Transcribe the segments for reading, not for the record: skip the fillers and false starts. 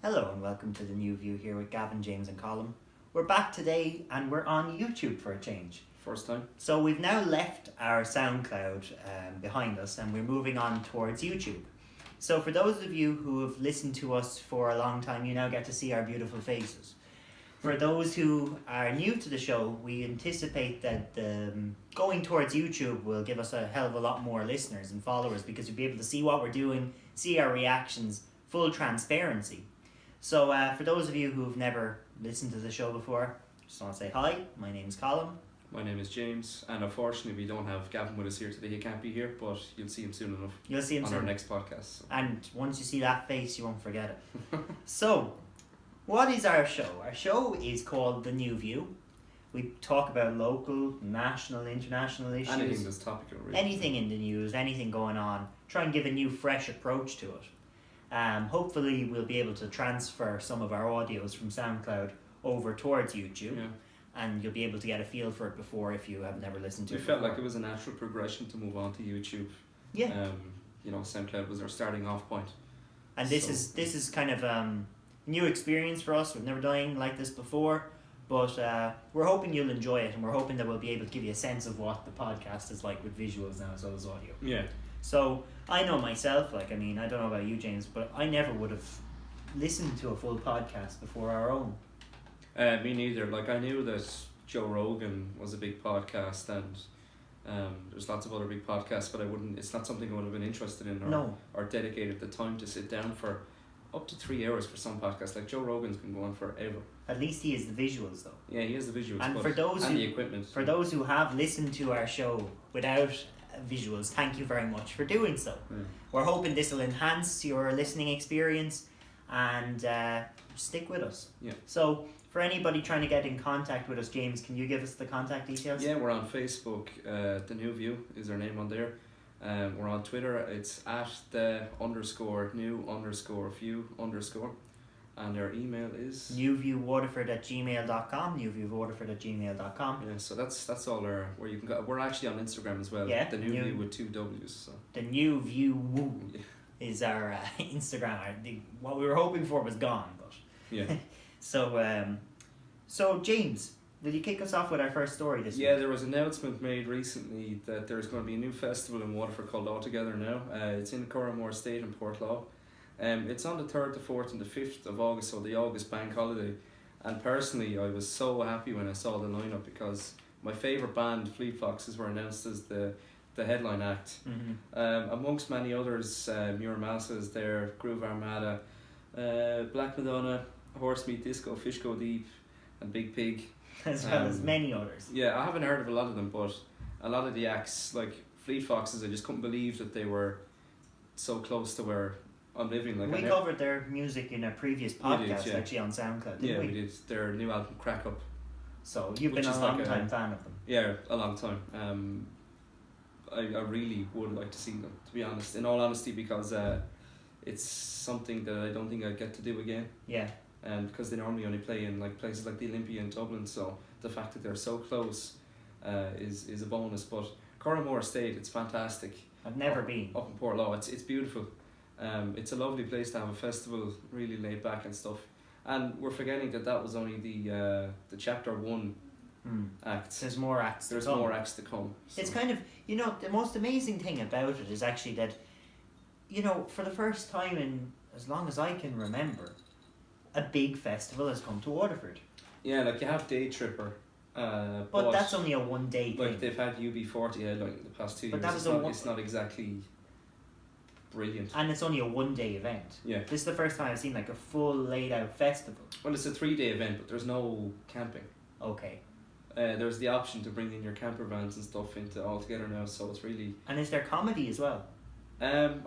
Hello and welcome to the New View here with Gavin, James and Colin. We're back today and we're on YouTube for a change. First time. So we've now left our SoundCloud behind us and we're moving on towards YouTube. So for those of you who have listened to us for a long time, you now get to see our beautiful faces. For those who are new to the show, we anticipate that going towards YouTube will give us a hell of a lot more listeners and followers because you'll be able to see what we're doing, see our reactions, full transparency. So for those of you who've never listened to the show before, just want to say hi, my name's Colin. My name is James, and unfortunately we don't have Gavin with us here today. He can't be here, but you'll see him soon enough. You'll see him on soon. our next podcast. And once you see that face, you won't forget it. So, what is our show? Our show is called The New View. We talk about local, national, international issues. Anything that's topical, really. Anything in the news, anything going on. Try and give a new, fresh approach to it. Hopefully we'll be able to transfer some of our audios from SoundCloud over towards YouTube. Yeah. And you'll be able to get a feel for it before if you have never listened to We it felt before. like it was a natural progression to move on to YouTube. Yeah. SoundCloud was our starting off point. And this is kind of new experience for us. We've never done anything like this before, but we're hoping you'll enjoy it, and we're hoping that we'll be able to give you a sense of what the podcast is like with visuals now as well as audio. Yeah. So I know myself, I don't know about you, James, but I never would have listened to a full podcast before our own. Me neither. I knew that Joe Rogan was a big podcast, and there's lots of other big podcasts, but it's not something I would have been interested in or dedicated the time to sit down for up to 3 hours for some podcasts. Like Joe Rogan's can go on forever. At least he has the visuals though. Yeah, he has the visuals, and the equipment. For those who have listened to our show without visuals, thank you very much for doing so. Yeah. We're hoping this will enhance your listening experience and stick with us. Yeah. So for anybody trying to get in contact with us, James, can you give us the contact details? Yeah, we're on Facebook. The New View is our name on there. We're on Twitter. It's at @the_new_view_, and our email is newviewwaterford@gmail.com. newviewwaterford@gmail.com. Yeah, so that's all where you can go. We're actually on Instagram as well. Yeah, The New View with 2 W's. So. The New View is our Instagram. What we were hoping for was gone, but yeah. So James, will you kick us off with our first story this week? Yeah, there was an announcement made recently that there's going to be a new festival in Waterford called Altogether Now. It's in Curraghmore Estate in Portlaw. It's on the 3rd, the 4th and the 5th of August, so the August bank holiday. And personally, I was so happy when I saw the lineup because my favourite band, Fleet Foxes, were announced as the headline act. Mm-hmm. Amongst many others, Muir Massa is there, Groove Armada, Black Madonna, Horse Meat Disco, Fish Go Deep and Big Pig. As well as many others. Yeah, I haven't heard of a lot of them, but a lot of the acts, like Fleet Foxes, I just couldn't believe that they were so close to where I'm living. We covered their music in a previous podcast, actually on SoundCloud, didn't we? We did. Their new album, Crack Up. So you've been a long time fan of them. Yeah, a long time. I really would like to see them, to be honest. In all honesty, because it's something that I don't think I'd get to do again. Yeah. Because they normally only play in places like the Olympia in Dublin, so the fact that they're so close is a bonus. But Curraghmore Estate, it's fantastic. I've never been. Up in Portlaw, it's beautiful. It's a lovely place to have a festival, really laid back and stuff. And we're forgetting that was only the chapter 1 act. There's more acts. There's more acts to come. So. It's kind of, the most amazing thing about it is actually that, for the first time in as long as I can remember, a big festival has come to Waterford. Yeah, you have Day Tripper. But that's only a 1 day thing. They've had UB40 headline the past 2 years. It's not exactly brilliant. And it's only a 1 day event. Yeah. This is the first time I've seen a full laid out festival. Well, it's a 3-day event, but there's no camping. Okay. There's the option to bring in your camper vans and stuff into Altogether Now, so it's really... And is there comedy as well? There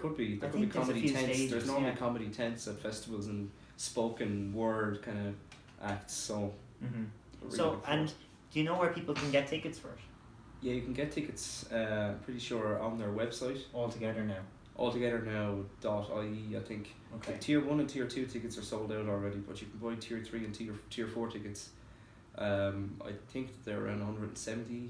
could be. There could be comedy tents. Stages, there's normally comedy tents at festivals and spoken word kind of acts, so... Mm-hmm. Really and do you know where people can get tickets for it? Yeah, you can get tickets, pretty sure, on their website. Altogether Now. Altogethernow.ie, I think. Okay. The tier 1 and tier 2 tickets are sold out already, but you can buy tier 3 and tier 4 tickets. I think they're around €170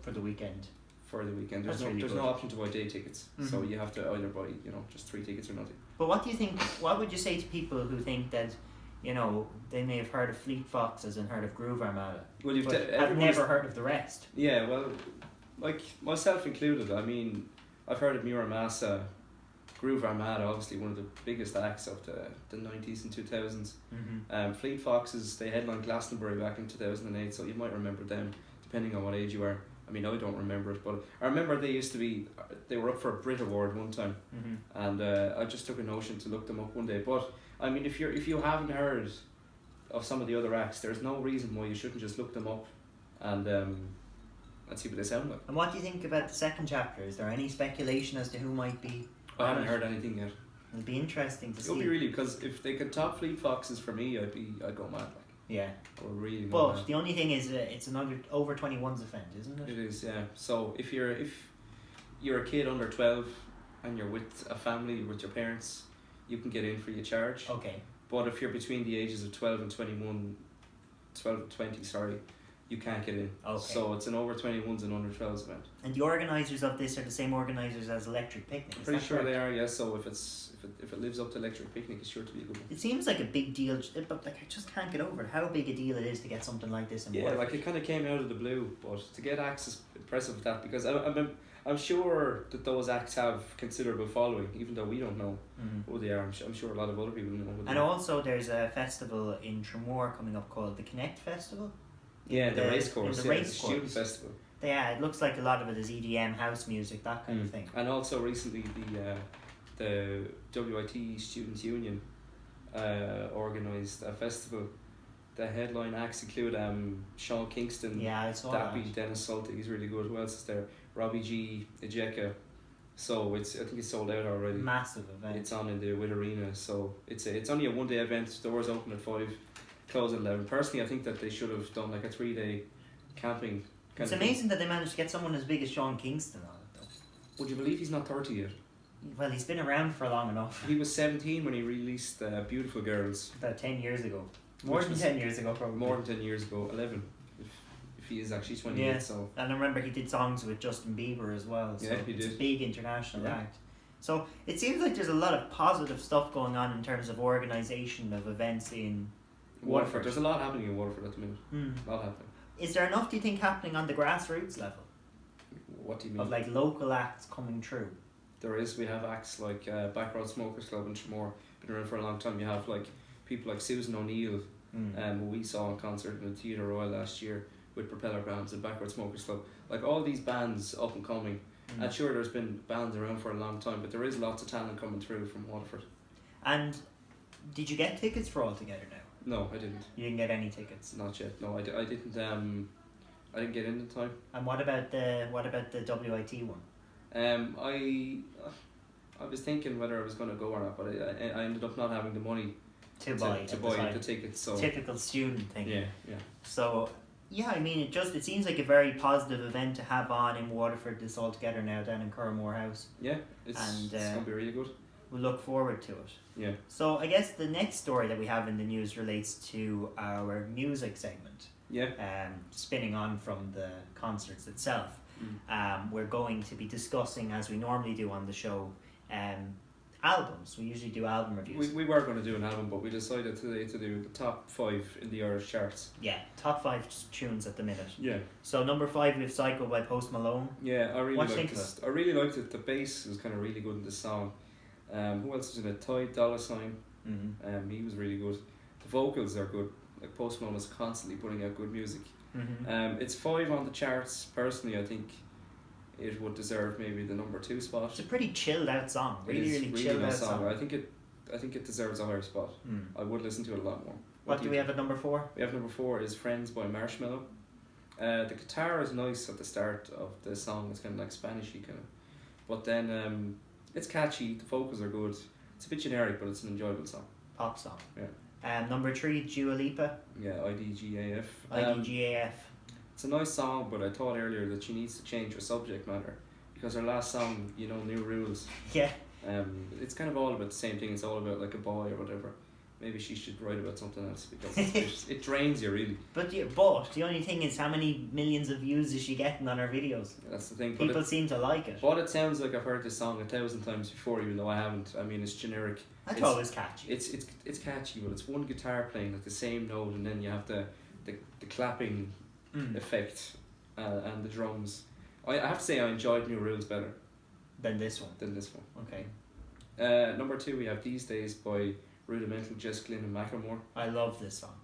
for the weekend. There's no option to buy day tickets, so you have to either buy just 3 tickets or nothing. But what do you think? What would you say to people who think that, you know, they may have heard of Fleet Foxes and heard of Groove Armada, Well, you've but have never heard of the rest? Yeah, well, like myself included. I mean, I've heard of Muramasa, Groove Armada, obviously one of the biggest acts of the 90s and 2000s. Fleet Foxes, they headlined Glastonbury back in 2008, so you might remember them, depending on what age you are. I mean, I don't remember it, but I remember they were up for a Brit Award one time, and I just took a notion to look them up one day. But I mean, if you haven't heard of some of the other acts, there's no reason why you shouldn't just look them up and see what they sound like. And what do you think about the second chapter? Is there any speculation as to who might be? I haven't heard anything yet. It'll be interesting to see. It'll be really, because if they could top Fleet Foxes for me, I'd go mad. Like. Yeah. I would really go But mad. the only thing is, it's another over 21's offence, isn't it? It is, yeah. So if you're a kid under 12 and you're with a family, with your parents, you can get in for your charge. Okay. But if you're between the ages of 12 and 20, sorry, you can't get in. Okay. So it's an over 21s and under 12s event. And the organisers of this are the same organisers as Electric Picnic. I'm pretty sure they are, yeah. So if it lives up to Electric Picnic, it's sure to be a good one. It seems like a big deal, but like I just can't get over it. How big a deal it is to get something like this in Yeah, Waterford. like it kind of came out of the blue, but to get acts is impressive with that, because I'm sure that those acts have considerable following, even though we don't know who they are. I'm sure a lot of other people know who they And are. also there's a festival in Tramore coming up called the Connect Festival. Yeah, the race course, the yeah, race the student course. festival. Yeah, it looks like a lot of it is EDM, house music, that kind of thing. And also recently the WIT Students' Union organised a festival. The headline acts include Sean Kingston, Yeah, I saw that. Dappy, Dennis Salty, he's really good. Who else is there? Robbie G, Ejeka. So I think it's sold out already. Massive event. It's on in the WIT Arena, so it's only a 1 day event. Doors open at 5, close at 11. Personally, I think that they should have done like a 3 day camping. It's amazing that they managed to get someone as big as Sean Kingston on it, though. Would you believe he's not 30 yet? Well, he's been around for long enough. He was 17 when he released Beautiful Girls. About 10 years ago. More than 10 years ago, probably. More than 10 years ago, 11. If he is actually 28, Yeah. so. And I remember he did songs with Justin Bieber as well. So Yeah, he it's did. a big international Yeah. act. So it seems like there's a lot of positive stuff going on in terms of organisation of events in Waterford. There's a lot happening in Waterford at the minute. A lot happening. Is there enough, do you think, happening on the grassroots level? What do you mean? Of like local acts coming through? There is. We have acts like Backroad Smokers Club in Tramore, been around for a long time. You have like people like Susan O'Neill, who we saw in concert in the Theatre Royal last year with Propeller Bands and Backroad Smokers Club. Like all these bands up and coming. And sure, there's been bands around for a long time, but there is lots of talent coming through from Waterford. And did you get tickets for All Together now? No, I didn't. You didn't get any tickets? Not yet. No, I didn't. I didn't get in in time. And what about the WIT one? I was thinking whether I was going to go or not, but I ended up not having the money to buy the tickets. So typical student thing. yeah. So yeah, I mean it seems like a very positive event to have on in Waterford this All Together now down in Curraghmore House. Yeah, it's going to be really good. We'll look forward to it. Yeah. So I guess the next story that we have in the news relates to our music segment. Yeah. Spinning on from the concerts itself. We're going to be discussing, as we normally do on the show, albums. We usually do album reviews. We were going to do an album, but we decided today to do the top 5 in the Irish charts. Yeah, top 5 tunes at the minute. Yeah. So number 5 we have Psycho by Post Malone. Yeah, I really What do you liked think of this. I really liked it. The bass was kind of really good in this song. Who else was in it? Ty Dolla $ign. He was really good. The vocals are good. Like Post Malone is constantly putting out good music. It's 5 on the charts. Personally, I think it would deserve maybe the number 2 spot. It's a pretty chilled out song. Really chilled out nice song. I think it deserves a higher spot. I would listen to it a lot more. What do we have at number 4? We have number 4 is Friends by Marshmello. The guitar is nice at the start of the song. It's kind of like Spanishy kind of, but then it's catchy. The vocals are good. It's a bit generic, but it's an enjoyable song. Pop song. Yeah. Number 3, Dua Lipa. Yeah, IDGAF. IDGAF. It's a nice song, but I thought earlier that she needs to change her subject matter, because her last song, New Rules, Yeah. it's kind of all about the same thing. It's all about like a boy or whatever, maybe she should write about something else because it drains you really. But the only thing is, how many millions of views is she getting on her videos? That's the thing. People seem to like it. But it sounds like I've heard this song 1,000 times before, even though I haven't. I mean, it's generic. I thought it was catchy. It's catchy, but it's one guitar playing like the same note, and then you have the clapping effect and the drums. I have to say I enjoyed New Rules better than this one. Okay. Number 2 we have These Days by Rudimental, Jess Glynn and Macklemore. I love this song.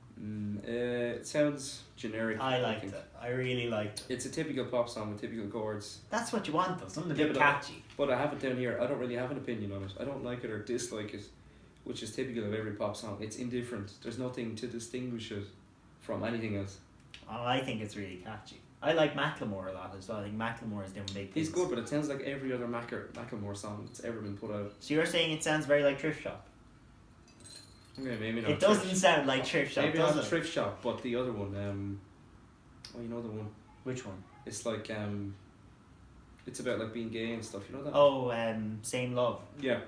It sounds generic. I liked it. I really liked it. It's a typical pop song with typical chords. That's what you want though, something a bit catchy. But I have it down here. I don't really have an opinion on it. I don't like it or dislike it, which is typical of every pop song. It's indifferent. There's nothing to distinguish it from anything else. Oh, I think it's really catchy. I like Macklemore a lot as well. I think Macklemore is doing big things. He's good, but it sounds like every other Macklemore song that's ever been put out. So you're saying it sounds very like Thrift Shop? Okay, maybe not. It doesn't sound like Thrift Shop, maybe not a Thrift Shop, but the other one. You know the one. Which one? It's like it's about like being gay and stuff. You know that? Oh, Same Love. Yeah.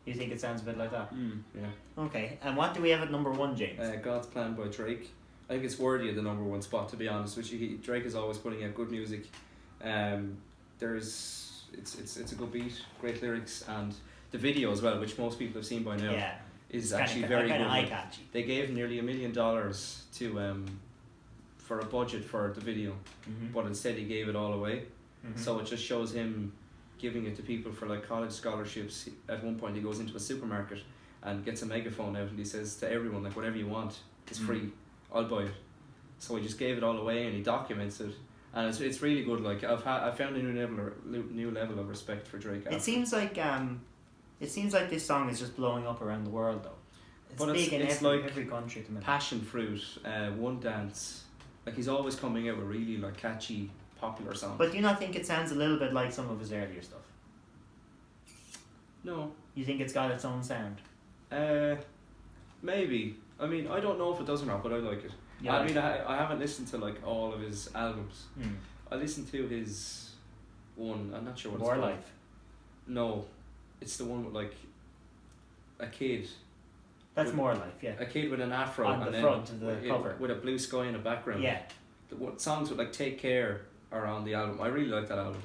You think it sounds a bit like that? Yeah. Okay, and what do we have at number 1, James? God's Plan by Drake. I think it's worthy of the number 1 spot, to be honest with you. Drake is always putting out good music. It's a good beat, great lyrics, and the video as well, which most people have seen by now, is actually very good. Eye-catchy. They gave nearly $1 million to for a budget for the video, but instead he gave it all away. So it just shows him giving it to people for like college scholarships. At one point he goes into a supermarket and gets a megaphone out and he says to everyone, like, whatever you want is free, I'll buy it. So he just gave it all away and he documents it, and it's really good. Like I found a new level of respect for Drake. It seems like this song is just blowing up around the world though. It's big in every country at the minute. Passion Fruit, One Dance, like he's always coming out with really like catchy, popular songs. But do you not think it sounds a little bit like some of his earlier stuff? No. You think it's got its own sound? Maybe. I mean, I don't know if it does or not, but I like it. Yeah, I mean, I haven't listened to like all of his albums. I listened to his one. I'm not sure what it's called. More Life. No, it's the one with like a kid. That's More Life, yeah. A kid with an afro on the front of the cover with a blue sky in the background. Yeah. What songs with like Take Care are on the album. I really like that album.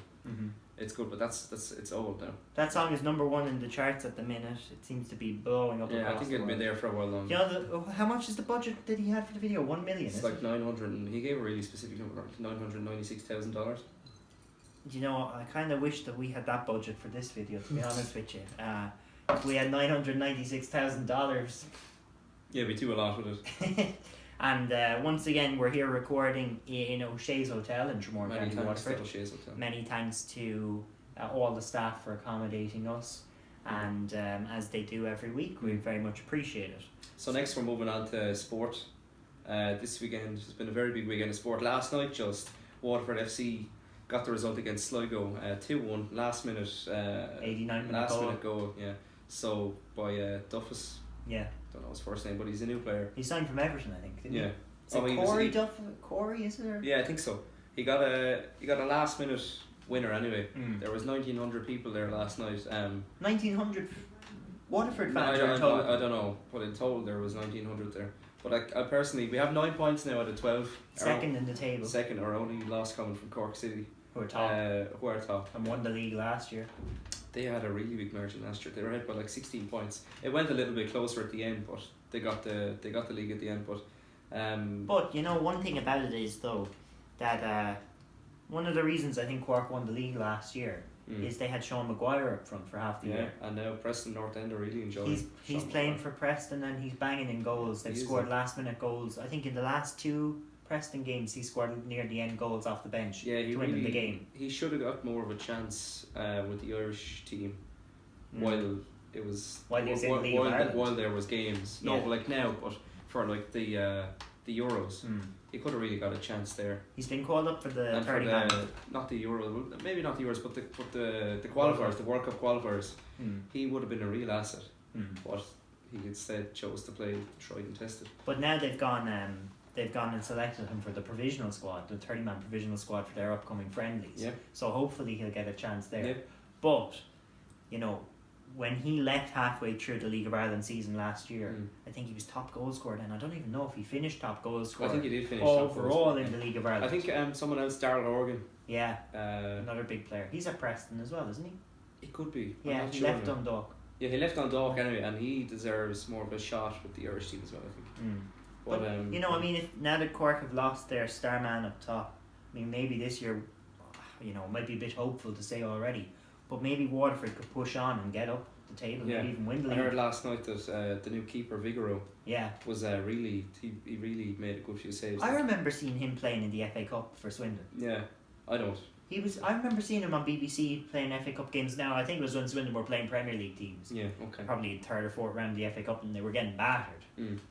It's good, but it's old now. That song is number 1 in the charts at the minute. It seems to be blowing up. Yeah, I think it'd been there for a while longer. You know, how much is the budget that he had for the video? 1 million. It's like 900, and he gave a really specific number, $996,000. You know, I kind of wish that we had that budget for this video. To be honest with you, if we had $996,000. Yeah, we do a lot with it. And once again, we're here recording in O'Shea's Hotel in Tremor County, Waterford. O'Shea's Hotel. Many thanks to all the staff for accommodating us, and as they do every week, we very much appreciate it. So next we're moving on to sport. This weekend has been a very big weekend of sport. Last night just, Waterford FC got the result against Sligo, 2-1, last minute 89-minute minute goal, yeah. So by Duffus. Yeah. Don't know his first name, but he's a new player. He signed from Everton, I think, didn't he? Yeah. Is it Corey Duff? Corey, is it? Yeah, I think so. He got a last minute winner anyway. There was 1,900 people there last night. 1,900 Waterford fans. I don't know, but in total there was 1,900 there. But I personally, we have 9 points now out of 12. Second in the table. Second, our only loss coming from Cork City. Who are top. Who are top. And won the league last year. They had a really big margin last year. They were ahead by like 16 points. It went a little bit closer at the end, but they got the league at the end. But you know, one thing about it is though that one of the reasons I think Cork won the league last year is they had Sean Maguire up front for half the year. And now Preston North End are really enjoying. He's playing for Preston and he's banging in goals. They've scored last minute goals. I think in the last 2 Preston games he scored near the end goals off the bench to win the game. He should have got more of a chance with the Irish team while there was games. No, like now, but for like the Euros, he could have really got a chance there. He's been called up for the 30 not the Euros, maybe not the Euros, but the qualifiers, the World Cup qualifiers. He would have been a real asset, but he instead chose to play tried and tested. But now they've gone and selected him for the provisional squad, the 30-man provisional squad for their upcoming friendlies. Yep. So hopefully he'll get a chance there. Yep. But, you know, when he left halfway through the League of Ireland season last year, I think he was top goal scorer then. I don't even know if he finished top goal scorer. I think he did finish overall in the League of Ireland. I think someone else, Darrell Horgan. Yeah, another big player. He's at Preston as well, isn't he? He could be. Yeah, he left Dundalk. Yeah, he left Dundalk anyway, and he deserves more of a shot with the Irish team as well, I think. But you know, I mean, if now that Cork have lost their star man up top, I mean, maybe this year, you know, it might be a bit hopeful to say already, but maybe Waterford could push on and get up the table, maybe even win the league. I heard last night that the new keeper Vigoro was really he really made a good few saves. I remember seeing him playing in the FA Cup for Swindon. Yeah, I don't. I remember seeing him on BBC playing FA Cup games. Now I think it was when Swindon were playing Premier League teams. Yeah, okay. Probably third or fourth round of the FA Cup, and they were getting battered.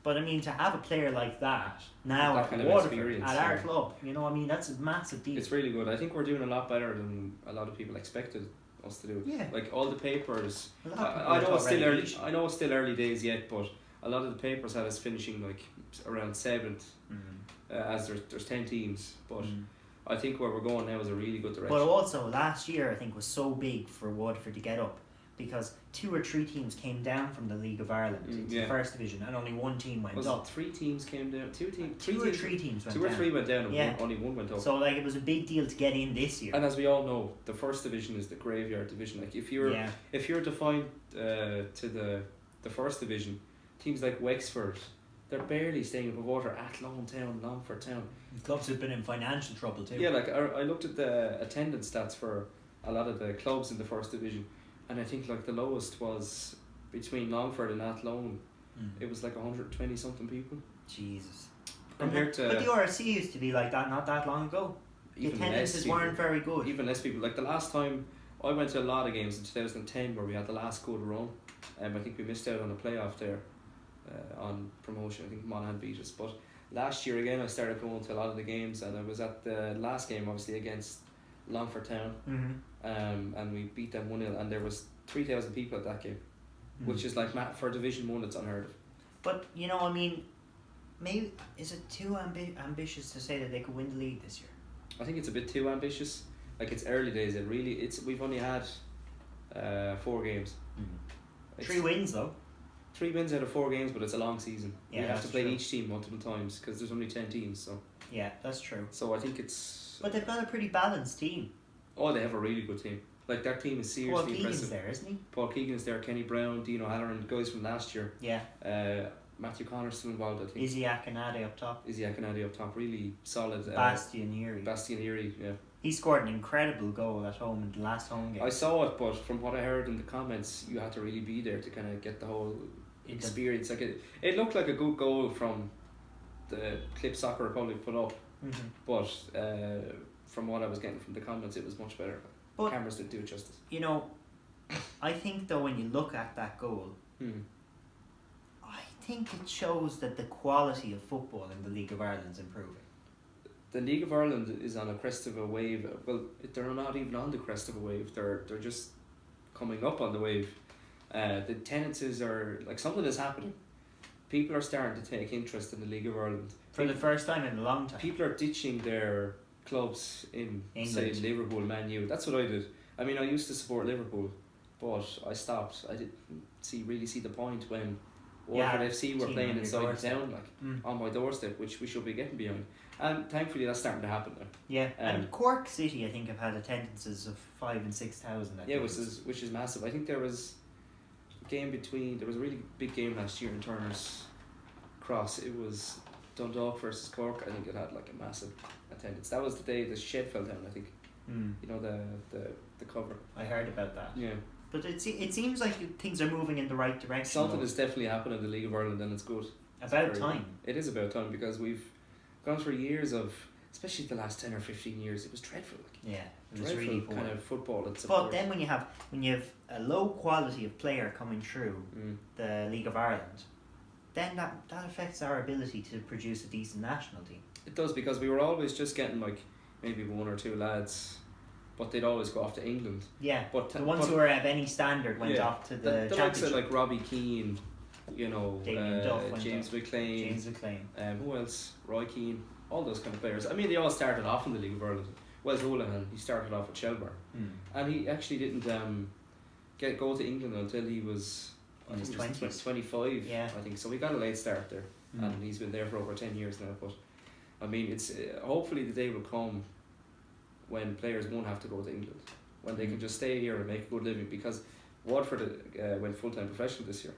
But I mean, to have a player like that now that at Waterford, at our club, you know, I mean, that's a massive deal. It's really good. I think we're doing a lot better than a lot of people expected us to do. Yeah. Like all the papers. I know it's still early. I know it's still early days yet, but a lot of the papers had us finishing like around 7th, as there's 10 teams, but. I think where we're going now is a really good direction. But also last year I think was so big for Waterford to get up because 2 or 3 teams came down from the League of Ireland into the first division and only 1 team went up. 3 teams came down? 2 teams? 2 or 3 teams went down. 2 or 3 went down and only 1 went up. So like it was a big deal to get in this year. And as we all know, the first division is the graveyard division. Like if you're defined to the first division, teams like Wexford, they're barely staying above water. Athlone Town, Longford Town. Clubs have been in financial trouble too. Yeah, like I looked at the attendance stats for a lot of the clubs in the first division, and I think like the lowest was between Longford and Athlone. It was like 120 something people. Jesus. But the RSC used to be like that not that long ago. The attendances weren't very good. Even less people. Like the last time I went to a lot of games in 2010 where we had the last good run. I think we missed out on a playoff there. On promotion, I think Monaghan beat us, but last year again I started going to a lot of the games, and I was at the last game obviously against Longford Town, and we beat them 1-0, and there was 3,000 people at that game, which is like for Division 1 it's unheard of. But you know, I mean, maybe is it too ambitious to say that they could win the league this year? I think it's a bit too ambitious. Like it's early days. We've only had 4 games. 3 wins though. 3 wins out of 4 games, but it's a long season. Yeah, you have to play true. each team multiple times because there's only 10 teams. So yeah, that's true. So I think it's. But they've got a pretty balanced team. Oh, they have a really good team. Like that team is seriously Paul impressive. Keegan's there, isn't he? Paul Keegan is there. Kenny Brown, Dino Halloran, guys from last year. Yeah. Matthew Connor's still involved, I think. Izzy Akinade up top. Really solid. Bastian Erie. Yeah. He scored an incredible goal at home in the last home game. I saw it, but from what I heard in the comments, you had to really be there to kind of get the whole experience. Like it looked like a good goal from the clip Soccer Republic put up, but from what I was getting from the comments, it was much better. But cameras didn't do it justice. You know, I think though when you look at that goal, I think it shows that the quality of football in the League of Ireland is improving. The League of Ireland is on a crest of a wave. Well, they're not even on the crest of a wave. They're just coming up on the wave. The tendencies are like something is happening. People are starting to take interest in the League of Ireland for the first time in a long time. People are ditching their clubs in England. Say Liverpool, Man U. That's what I did. I mean, I used to support Liverpool, but I stopped. I didn't really see the point when Waterford FC were playing inside town, like on my doorstep, which we should be getting behind. And thankfully that's starting to happen now. Yeah, and Cork City I think have had attendances of 5,000 and 6,000. Yeah, which is massive. I think there was a really big game last year in Turner's Cross. It was Dundalk versus Cork. I think it had like a massive attendance. That was the day the shed fell down, I think. You know, the cover. I heard about that. Yeah. But it seems like things are moving in the right direction. Something is definitely happening in the League of Ireland, and it's good. About time. It is about time, because we've gone through years of, especially the last 10 or 15 years, it was dreadful. Yeah, it was dreadful really poor. Kind of football. But then when you have a low quality of player coming through the League of Ireland, then that affects our ability to produce a decent national team. It does, because we were always just getting like maybe 1 or 2 lads, but they'd always go off to England. Yeah, but the ones who were of any standard went off to the championship. Likes of like Robbie Keane, you know, James McLean. Who else? Roy Keane. All those kind of players. I mean, they all started off in the League of Ireland. Wes Houlihan, he started off at Shelbourne, and he actually didn't go to England until he was In his 20s. 25. Yeah. I think so. He got a late start there, and he's been there for over 10 years now. But I mean, it's hopefully the day will come when players won't have to go to England, when they can just stay here and make a good living, because Waterford went full-time professional this year,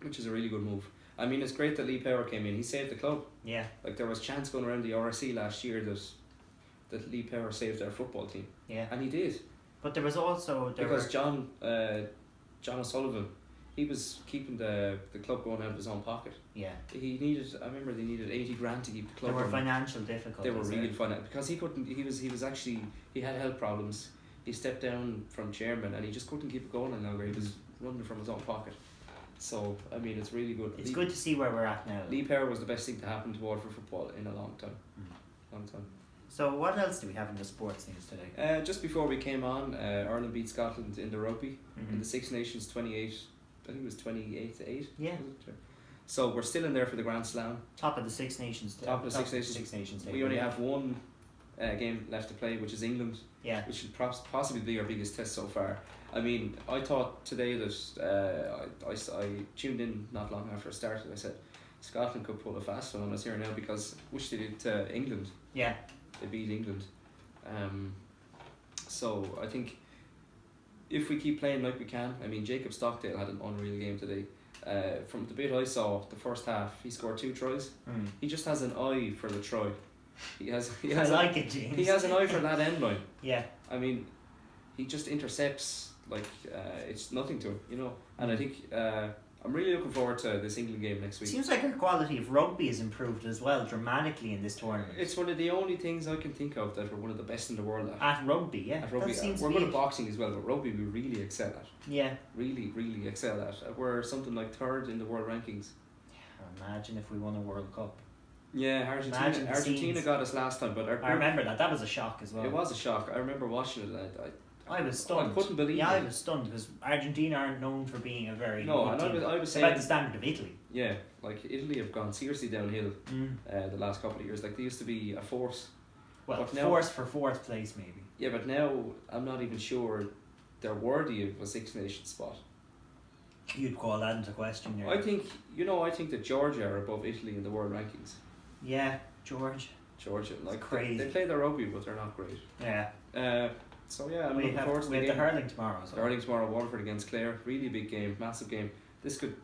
which is a really good move. I mean, it's great that Lee Power came in. He saved the club. Yeah. Like, there was chance going around the RSC last year that Lee Power saved our football team. Yeah. And he did. But there was also... John O'Sullivan, he was keeping the club going out of his own pocket. Yeah. I remember they needed 80 grand to keep the club There were running. financial difficulties. They were really financial, because he had health problems. He stepped down from chairman and he just couldn't keep it going any longer. He was running from his own pocket. So, I mean, it's really good. It's good to see where we're at now. Lee Power was the best thing to happen to Waterford football in a long time. So what else do we have in the sports news today? Just before we came on, Ireland beat Scotland in the rugby in the Six Nations 28. I think it was 28-8. Yeah. So we're still in there for the Grand Slam. Top of the Six Nations. Six Nations. We only have one game left to play, which is England. Yeah. Which will possibly be our biggest test so far. I mean, I thought today that I tuned in not long after it started. I said Scotland could pull a fast one on us here now, because wish they did to England. Yeah. They beat England. So I think if we keep playing like we can, I mean, Jacob Stockdale had an unreal game today. From the bit I saw, the first half, he scored 2 tries. He just has an eye for the try. He has I like it, James. He has an eye for that end line. Yeah. I mean, he just intercepts like it's nothing to him, you know. And I think I'm really looking forward to this England game next week. Seems like our quality of rugby has improved as well dramatically in this tournament. It's one of the only things I can think of that we're one of the best in the world at. At rugby, yeah. At rugby, we're good at boxing as well, but rugby we really excel at. Yeah. Really, really excel at. We're something like 3rd in the world rankings. Imagine if we won a World Cup. Yeah, Argentina got us last time, but I remember that was a shock as well. It was a shock. I remember watching it. I was stunned. I couldn't believe it. I was stunned because Argentina aren't known for being a very no, good and team. I was saying about the standard of Italy. Yeah, like Italy have gone seriously downhill the last couple of years. Like, they used to be a force. Well, but now, force for 4th place maybe. Yeah, but now I'm not even sure they're worthy of a Six Nations spot. You'd call that into question there. I think that Georgia are above Italy in the world rankings. Yeah, Georgia, like crazy. They play their rugby, but they're not great. Yeah. So yeah, I'm looking forward to the game. We have the hurling tomorrow. So. Hurling tomorrow, Waterford against Clare. Really big game, massive game. This could,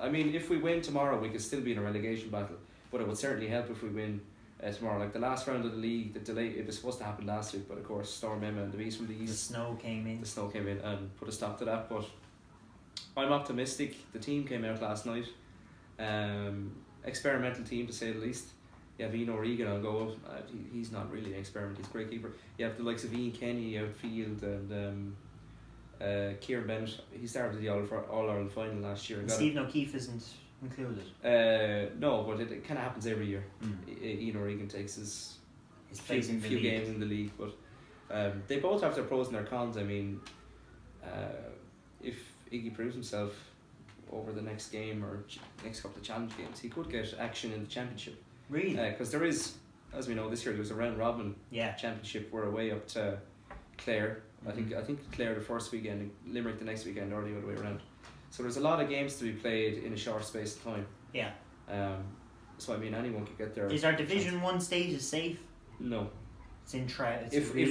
I mean, if we win tomorrow, we could still be in a relegation battle. But it would certainly help if we win tomorrow. Like the last round of the league, the delay, it was supposed to happen last week, but of course Storm Emma and the beast from the east. The snow came in and put a stop to that. But I'm optimistic. The team came out last night. Experimental team to say the least. You have Ian O'Regan on goal. He's not really an experiment. He's a great keeper. You have the likes of Ian Kenny outfield and Kieran Bennett. He started the All Ireland final last year. And Stephen O'Keefe isn't included. No, but it kind of happens every year. Ian O'Regan takes his few games in the league, but they both have their pros and their cons. I mean, if Iggy proves himself over the next game or next couple of challenge games, he could get action in the championship. Really? Because there is, as we know, this year there's a round robin championship. We're away up to Clare. I think Clare the first weekend, Limerick the next weekend, or the other way around. So there's a lot of games to be played in a short space of time. Yeah. So I mean, anyone could get there. Is our Division 1 status safe? No. It's in try. If we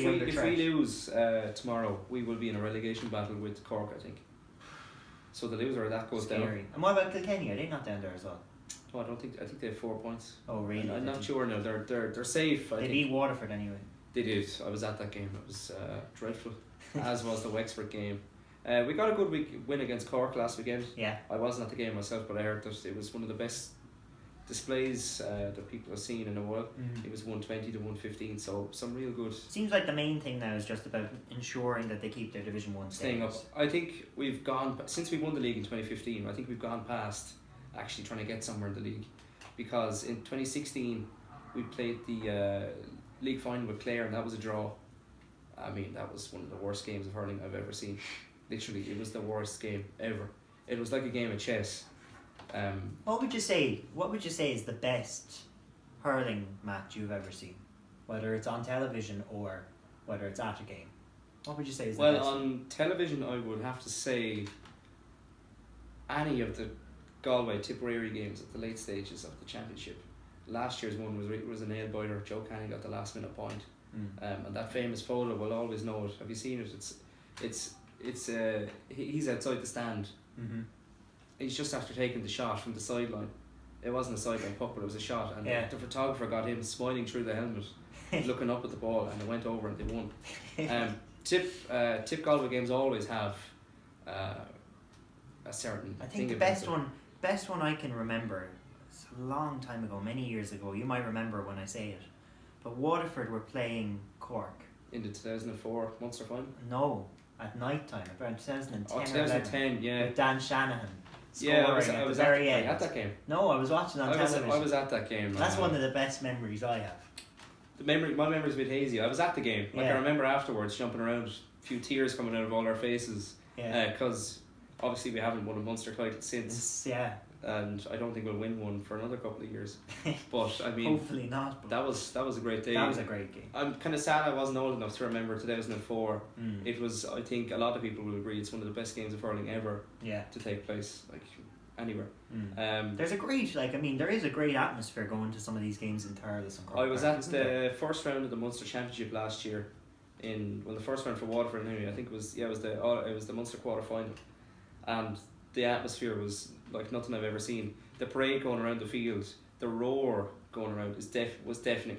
lose tomorrow, we will be in a relegation battle with Cork, I think. So the loser of that goes down. And what about Kilkenny? Are they not down there as well? No, I think they have 4 points. Oh really? I'm not sure now. They're safe. They beat Waterford anyway. They did. I was at that game. It was dreadful. As was the Wexford game. We got a good win against Cork last weekend. Yeah. I wasn't at the game myself, but I heard that it was one of the best displays that people have seen in a while. It was 120 to 115, so some real good. Seems like the main thing now is just about ensuring that they keep their Division 1 staying up. I think we've gone, since we won the league in 2015, I think we've gone past actually trying to get somewhere in the league, because in 2016 we played the league final with Clare and that was a draw. I mean, that was one of the worst games of hurling I've ever seen. Literally, it was the worst game ever. It was like a game of chess. What would you say is the best hurling match you've ever seen, whether it's on television or whether it's at a game? What would you say is the Well, best? on television, I would have to say any of the Galway Tipperary games at the late stages of the championship. Last year's one was a nail biter. Joe Canning got the last minute point. And that famous photo, we'll always know it. Have you seen it? He's outside the stand. Mm-hmm. He's just after taking the shot from the sideline. It wasn't a sideline puck, but it was a shot, and Yeah. the photographer got him smiling through the helmet, looking up at the ball, and it went over and they won. Tip Galway games always have a certain. I think the best one I can remember. It's a long time ago, many years ago. You might remember when I say it, but Waterford were playing Cork. In the 2004 Munster final. No, at night time, around 2010 Oh, or 2010, 11, yeah. with Dan Shanahan. Yeah, I was at the at, very were you end. at that game. No, I was watching on television. I was at that game. That's one of the best memories I have. My memory's a bit hazy. I was at the game. Like, Yeah. I remember afterwards jumping around, a few tears coming out of all our faces. Yeah. Because obviously we haven't won a Munster title since. Yeah. And I don't think we'll win one for another couple of years. But I mean, hopefully not. But that was a great day. that was a great game. I'm kind of sad I wasn't old enough to remember 2004. Mm. It was, I think a lot of people will agree, it's one of the best games of hurling ever Yeah. to take place, like anywhere. Mm. There's a great, there is a great atmosphere going to some of these games in Thurles and Cork. I was Park, at isn't there? the first round of the Munster Championship last year. The first round for Waterford anyway. I think it was the Munster quarter final, and the atmosphere was like nothing I've ever seen. The parade going around the field, the roar going around was deafening.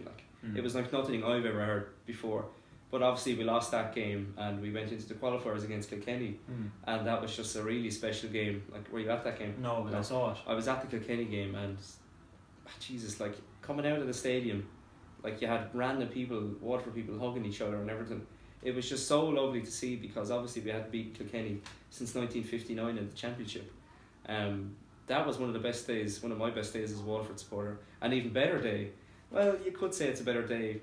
It was like nothing I've ever heard before. But obviously we lost that game and we went into the qualifiers against Kilkenny, and that was just a really special game. Like, were you at that game? No, but I saw it. I was at the Kilkenny game, and Jesus, like coming out of the stadium, like you had random people, Waterford people hugging each other and everything. It was just so lovely to see, because obviously we had beat Kilkenny since 1959 in the championship. That was one of the best days, one of my best days as a Waterford supporter. An even better day, well, you could say it's a better day,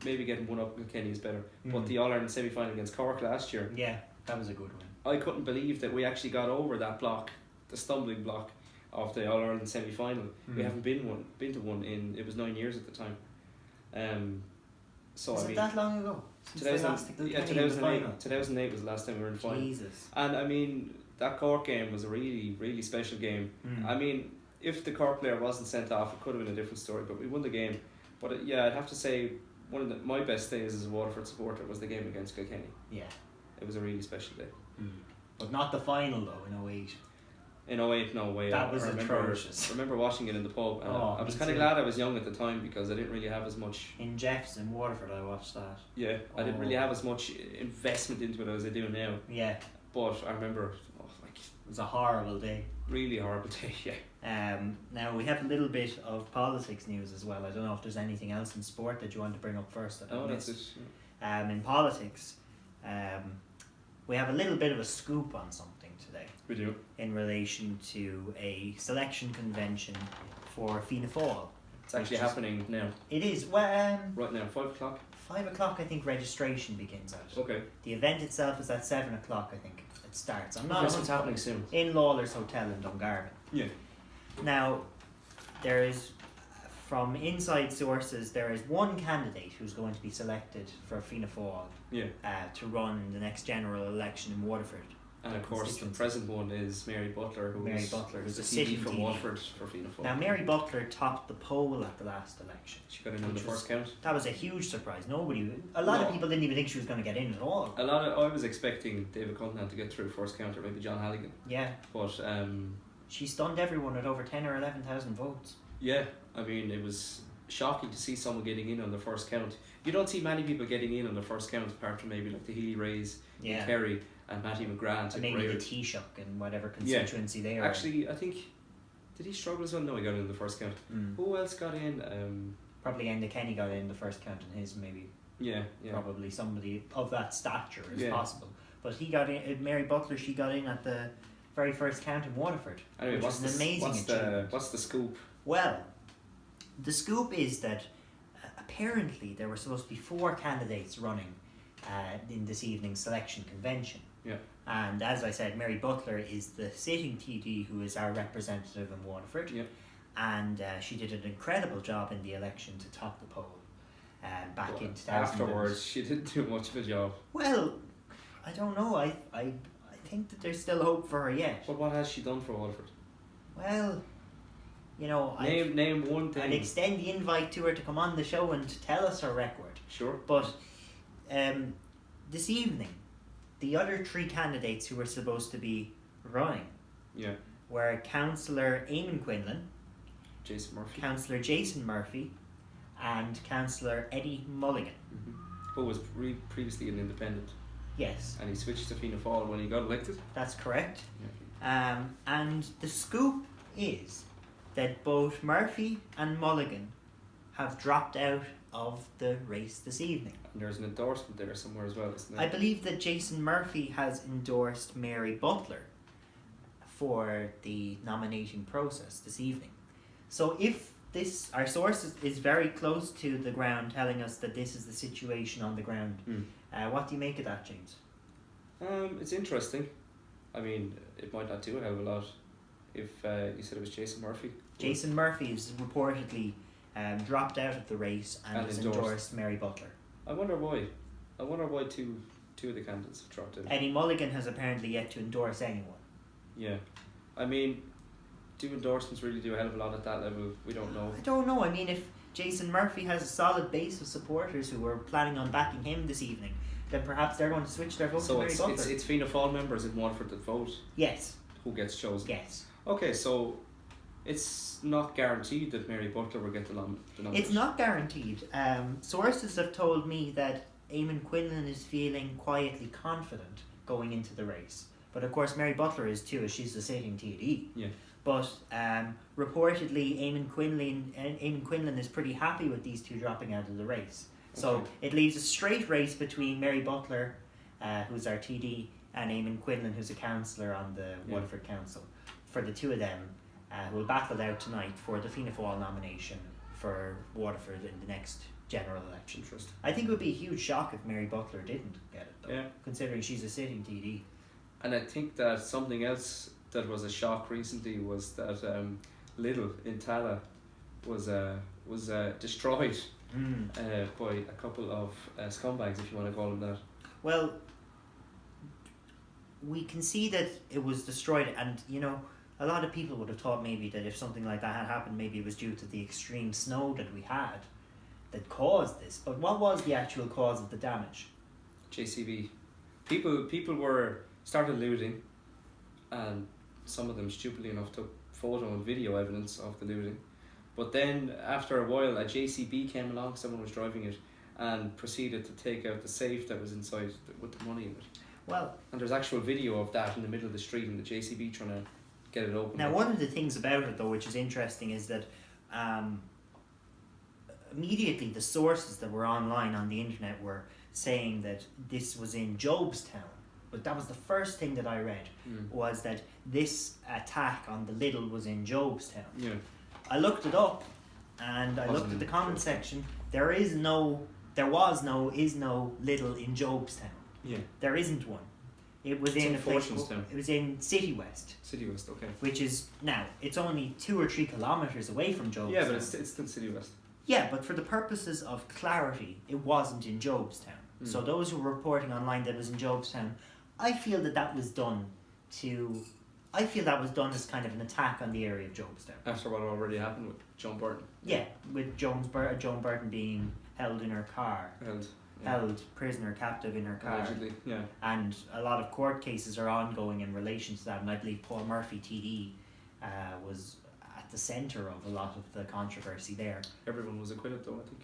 maybe getting one up Kilkenny is better, but the All-Ireland semi-final against Cork last year, Yeah, that was a good one. I couldn't believe that we actually got over that block, the stumbling block of the All-Ireland semi-final. We haven't been to one in, it was 9 years at the time. So Is I it mean, that long ago? Since they lost to Kilkenny in the final? 2008 was the last time we were in the final. Jesus. And I mean, that Cork game was a really, really special game. I mean, if the Cork player wasn't sent off, it could have been a different story, but we won the game. But I'd have to say one of my best days as a Waterford supporter was the game against Kilkenny. Yeah. It was a really special day. But not the final though, in 08. In 08, no way. That was atrocious. I remember watching it in the pub, and I was me kind of too. glad I was young at the time, because I didn't really have as much. In Jeffs in Waterford, I watched that. Yeah, I didn't really have as much investment into it as I do now. Yeah. But I remember, It was a horrible day. really horrible day. Yeah. Now we have a little bit of politics news as well. I don't know if there's anything else in sport that you want to bring up first. That I Oh, that's missed. it. In politics, we have a little bit of a scoop on something today We do. in relation to a selection convention for Fianna Fáil. It's actually happening now. It is. Right now, 5 o'clock. 5 o'clock, I think registration begins at. Okay. The event itself is at 7 o'clock, I think it starts. I'm not Guess what's happening soon. in Lawler's Hotel in Dungarvan. Yeah. Now, there is, from inside sources, there is one candidate who's going to be selected for Fianna Fáil to run in the next general election in Waterford. And of course, the present one is Mary Butler, who's who's the a TD sitting from TD. Waterford for Fianna Fáil. Now, Mary Butler topped the poll at the last election. She got in on the which was- first count. That was a huge surprise. A lot of people didn't even think she was going to get in at all. I was expecting David Cunningham to get through first count, or maybe John Halligan. Yeah. But She stunned everyone at over 10 or 11,000 votes. yeah, I mean, it was shocking to see someone getting in on the first count. You don't see many people getting in on the first count, apart from maybe like the Healy Rays, Yeah. Kerry, and Matty McGrath. And maybe the Taoiseach in whatever constituency they are. Actually, I think, did he struggle as well? No, he got in the first count. Who else got in? Probably Enda Kenny got in the first count, and his maybe probably somebody of that stature is possible. But he got in. Mary Butler, she got in at the very first count in Waterford. Anyway, which is an amazing achievement. What's the scoop? Well, the scoop is that apparently there were supposed to be 4 candidates running in this evening's selection convention. Yeah. And as I said, Mary Butler is the sitting TD who is our representative in Waterford. Yeah. And she did an incredible job in the election to top the poll back in 2000. Afterwards, she didn't do much of a job. Well, I don't know. I think that there's still hope for her yet. But what has she done for Waterford? Well, you know, Name one thing. I'd extend the invite to her to come on the show and to tell us her record. Sure. But this evening, the other three candidates who were supposed to be running were Councillor Eamon Quinlan, Jason Murphy, Councillor Jason Murphy, and Councillor Eddie Mulligan. Who was previously an independent. Yes. And he switched to Fianna Fáil when he got elected. That's correct. Yeah. And the scoop is that both Murphy and Mulligan have dropped out of the race this evening. And there's an endorsement there somewhere as well, isn't there? I believe that Jason Murphy has endorsed Mary Butler for the nominating process this evening. So if this, our source is very close to the ground telling us that this is the situation on the ground. What do you make of that, James? It's interesting. I mean, it might not do a hell of a lot if you said it was Jason Murphy. Jason Murphy is reportedly dropped out of the race and has endorsed Mary Butler. I wonder why. I wonder why two of the candidates have dropped out. Eddie Mulligan has apparently yet to endorse anyone. Yeah. I mean, do endorsements really do a hell of a lot at that level? We don't know. I don't know. I mean, if Jason Murphy has a solid base of supporters who are planning on backing him this evening, then perhaps they're going to switch their vote to Mary Butler. So it's Fianna Fáil members in Waterford that vote? Yes. Who gets chosen? Yes. Okay, so it's not guaranteed that Mary Butler will get the nomination. It's not guaranteed. Sources have told me that Eamon Quinlan is feeling quietly confident going into the race. But of course Mary Butler is too, as she's the sitting TD. Yeah. But reportedly Eamon Quinlan is pretty happy with these two dropping out of the race. So it leaves a straight race between Mary Butler, who's our TD, and Eamon Quinlan, who's a councillor on the Waterford Council. For the two of them, who will battle it out tonight for the Fianna Fáil nomination for Waterford in the next general election. Interesting. I think it would be a huge shock if Mary Butler didn't get it, though, considering she's a sitting TD. And I think that something else that was a shock recently was that Lidl in Tala was destroyed by a couple of scumbags, if you want to call them that. Well, we can see that it was destroyed, and you know, a lot of people would have thought maybe that if something like that had happened, maybe it was due to the extreme snow that we had that caused this. But what was the actual cause of the damage? JCB. People were started looting, and some of them stupidly enough took photo and video evidence of the looting. But then after a while a JCB came along, someone was driving it, and proceeded to take out the safe that was inside with the money in it. Well, and there's actual video of that in the middle of the street and the JCB trying to get it open. Now one of the things about it though which is interesting is that immediately the sources that were online on the internet were saying that this was in Jobstown. But that was the first thing that I read, was that this attack on the Lidl was in Jobstown. Yeah. I looked it up, and I looked at the comment section. There was no Lidl in Jobstown. Yeah. There isn't one. It was in a place. It was in CityWest. CityWest, okay. Which is now it's only 2 or 3 kilometers away from Jobstown. Yeah, but it's still CityWest. Yeah, but for the purposes of clarity, it wasn't in Jobstown. So those who were reporting online that it was in Jobstown, I feel that was done as kind of an attack on the area of Jobstown. After what already happened with Joan Burton. Yeah, with Joan Burton being held in her car. Held prisoner, captive in her car. Allegedly, yeah. And a lot of court cases are ongoing in relation to that, and I believe Paul Murphy TD was at the centre of a lot of the controversy there. Everyone was acquitted though, I think.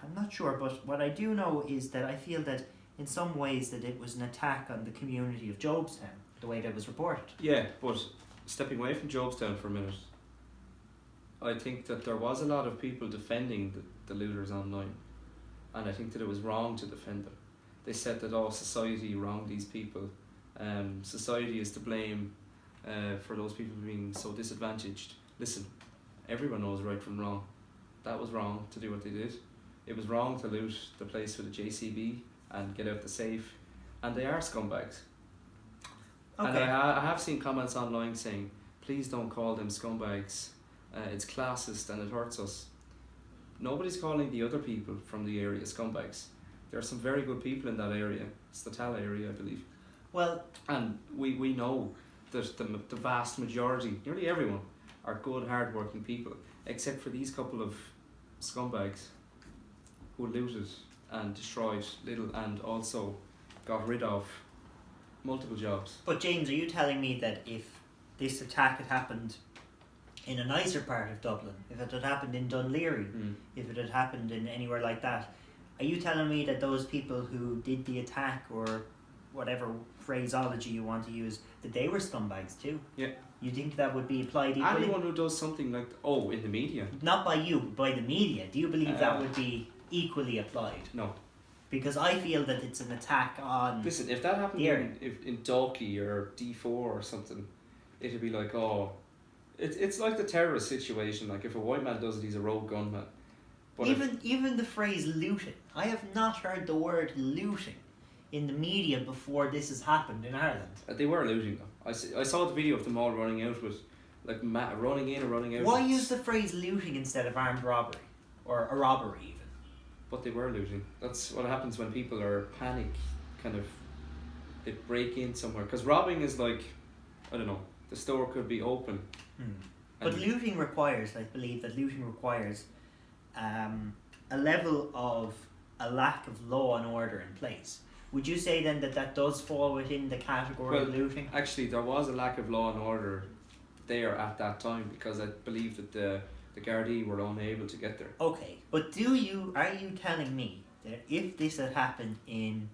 I'm not sure, but what I do know is that I feel that in some ways that it was an attack on the community of Jobstown, the way that was reported. Yeah, but stepping away from Jobstown for a minute, I think that there was a lot of people defending the looters online, and I think that it was wrong to defend them. They said that all society wronged these people. Society is to blame for those people being so disadvantaged. Listen, everyone knows right from wrong. That was wrong to do what they did. It was wrong to loot the place with a JCB and get out the safe, and they are scumbags. Okay. And I have seen comments online saying, please don't call them scumbags, it's classist and it hurts us. Nobody's calling the other people from the area scumbags. There are some very good people in that area. It's the Tala area, I believe. Well, And we know that the vast majority, nearly everyone, are good, hard-working people, except for these couple of scumbags who looted and destroyed Lidl and also got rid of multiple jobs. but James, are you telling me that if this attack had happened in a nicer part of Dublin, if it had happened in Dunleary, if it had happened in anywhere like that, are you telling me that those people who did the attack, or whatever phraseology you want to use, that they were scumbags too? Yeah. You think that would be applied equally? Anyone who does something like, in the media? Not by you, but by the media. Do you believe that would be equally applied? No. Because I feel that it's an attack on... Listen, if that happened in Dalkey or D4 or something, it'd be like, it's like the terrorist situation. Like, if a white man does it, he's a rogue gunman. But even the phrase looting. I have not heard the word looting in the media before this has happened in Ireland. They were looting them. I saw the video of them all running out with, like, running in and running out. Why use the phrase looting instead of armed robbery? Or a robbery even? But they were looting. That's what happens when people are panic, kind of, they break in somewhere. Because robbing is like, I don't know, the store could be open. But looting requires, I believe that looting requires a level of a lack of law and order in place. Would you say then that does fall within the category of looting? Actually, there was a lack of law and order there at that time, because I believe that the Gardaí were unable to get there. Okay, but are you telling me that if this had happened in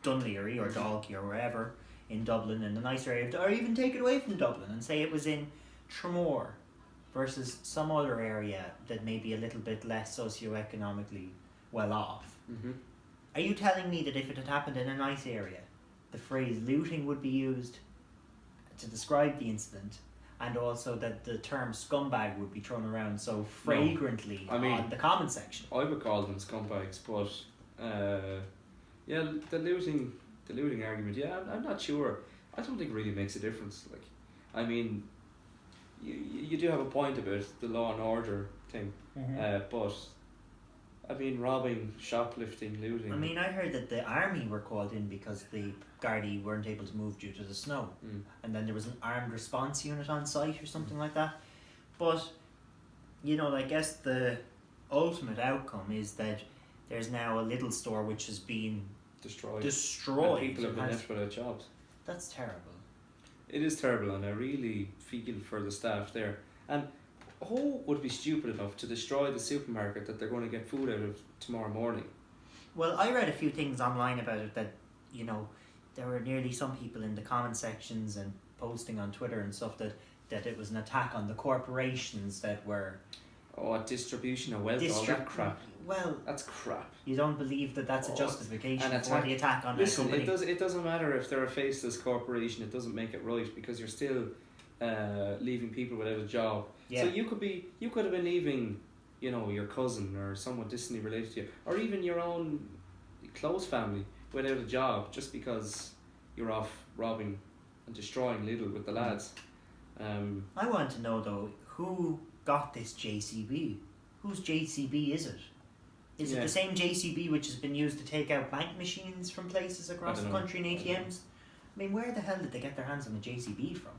Dunleary or Dalkey or wherever in Dublin, in the nicer area, or even take it away from Dublin and say it was in Tremor versus some other area that may be a little bit less socioeconomically well off, are you telling me that if it had happened in a nice area, the phrase looting would be used to describe the incident, and also that the term scumbag would be thrown around so fragrantly on the comment section? I would call them scumbags, but the looting argument, I'm not sure. I don't think it really makes a difference. Like, I mean, you do have a point about the law and order thing, but I mean, robbing, shoplifting, looting. I mean, I heard that the army were called in because the Gardaí weren't able to move due to the snow, and then there was an armed response unit on site or something like that. But, I guess the ultimate outcome is that there's now a Lidl store which has been destroyed. And people have been left without jobs. That's terrible. It is terrible, and I really feel for the staff there. And who would be stupid enough to destroy the supermarket that they're going to get food out of tomorrow morning? Well, I read a few things online about it that, there were nearly some people in the comment sections and posting on Twitter and stuff that it was an attack on the corporations that were... distribution of wealth, all that crap. Well, that's crap. You don't believe that that's a justification for the attack on a company? It doesn't matter if they're a faceless corporation. It doesn't make it right, because you're still leaving people without a job. Yeah. So you could have been leaving, your cousin or someone distantly related to you, or even your own close family without a job, just because you're off robbing and destroying Lidl with the lads. I want to know though, who got this JCB? Whose JCB is it? Is it the same JCB which has been used to take out bank machines from places across the country in ATMs? I mean, where the hell did they get their hands on a JCB from?